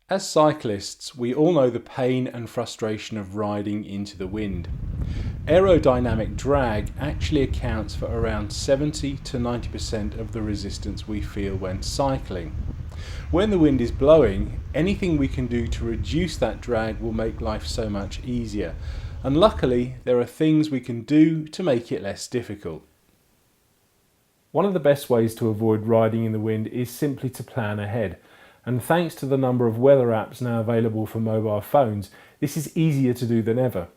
As cyclists, we all know the pain and frustration of riding into the wind. Aerodynamic drag actually accounts for around 70 to 90% of the resistance we feel when cycling. When the wind is blowing, anything we can do to reduce that drag will make life so much easier. And luckily, there are things we can do to make it less difficult. One of the best ways to avoid riding in the wind is simply to plan ahead. And thanks to the number of weather apps now available for mobile phones, this is easier to do than ever.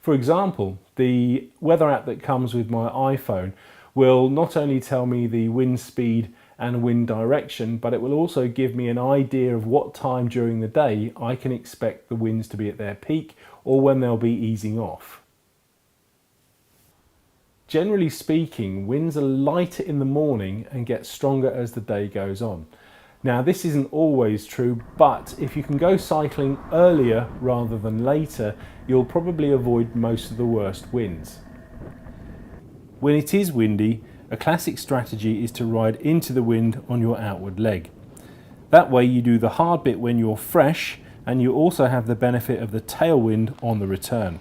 For example, the weather app that comes with my iPhone will not only tell me the wind speed and wind direction, but it will also give me an idea of what time during the day I can expect the winds to be at their peak or when they'll be easing off. Generally speaking, winds are lighter in the morning and get stronger as the day goes on. Now, this isn't always true, but if you can go cycling earlier rather than later, you'll probably avoid most of the worst winds. When it is windy, a classic strategy is to ride into the wind on your outward leg. That way you do the hard bit when you're fresh, and you also have the benefit of the tailwind on the return.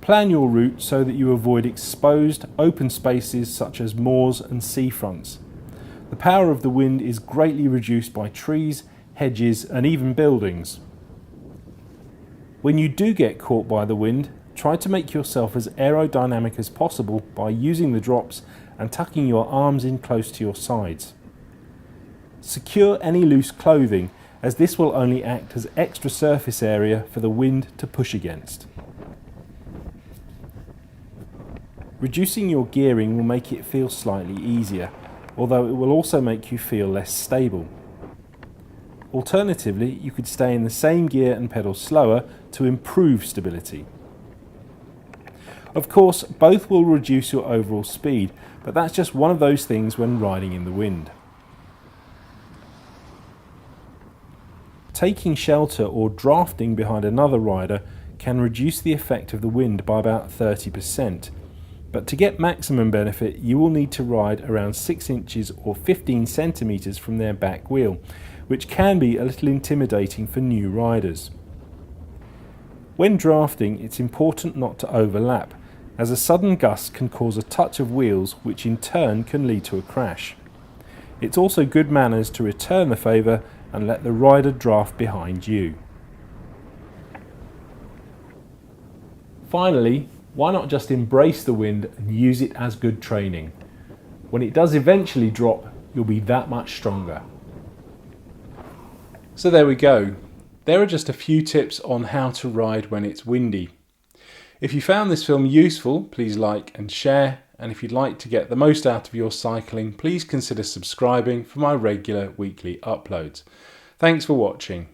Plan your route so that you avoid exposed, open spaces such as moors and seafronts. The power of the wind is greatly reduced by trees, hedges, and even buildings. When you do get caught by the wind, try to make yourself as aerodynamic as possible by using the drops and tucking your arms in close to your sides. Secure any loose clothing, as this will only act as extra surface area for the wind to push against. Reducing your gearing will make it feel slightly easier, although it will also make you feel less stable. Alternatively, you could stay in the same gear and pedal slower to improve stability. Of course, both will reduce your overall speed, but that's just one of those things when riding in the wind. Taking shelter or drafting behind another rider can reduce the effect of the wind by about 30%. But to get maximum benefit, you will need to ride around 6 inches or 15 centimeters from their back wheel, which can be a little intimidating for new riders. When drafting, it's important not to overlap, as a sudden gust can cause a touch of wheels, which in turn can lead to a crash. It's also good manners to return the favour and let the rider draft behind you. Finally, why not just embrace the wind and use it as good training? When it does eventually drop, you'll be that much stronger. So there we go. There are just a few tips on how to ride when it's windy. If you found this film useful, please like and share. And if you'd like to get the most out of your cycling, please consider subscribing for my regular weekly uploads. Thanks for watching.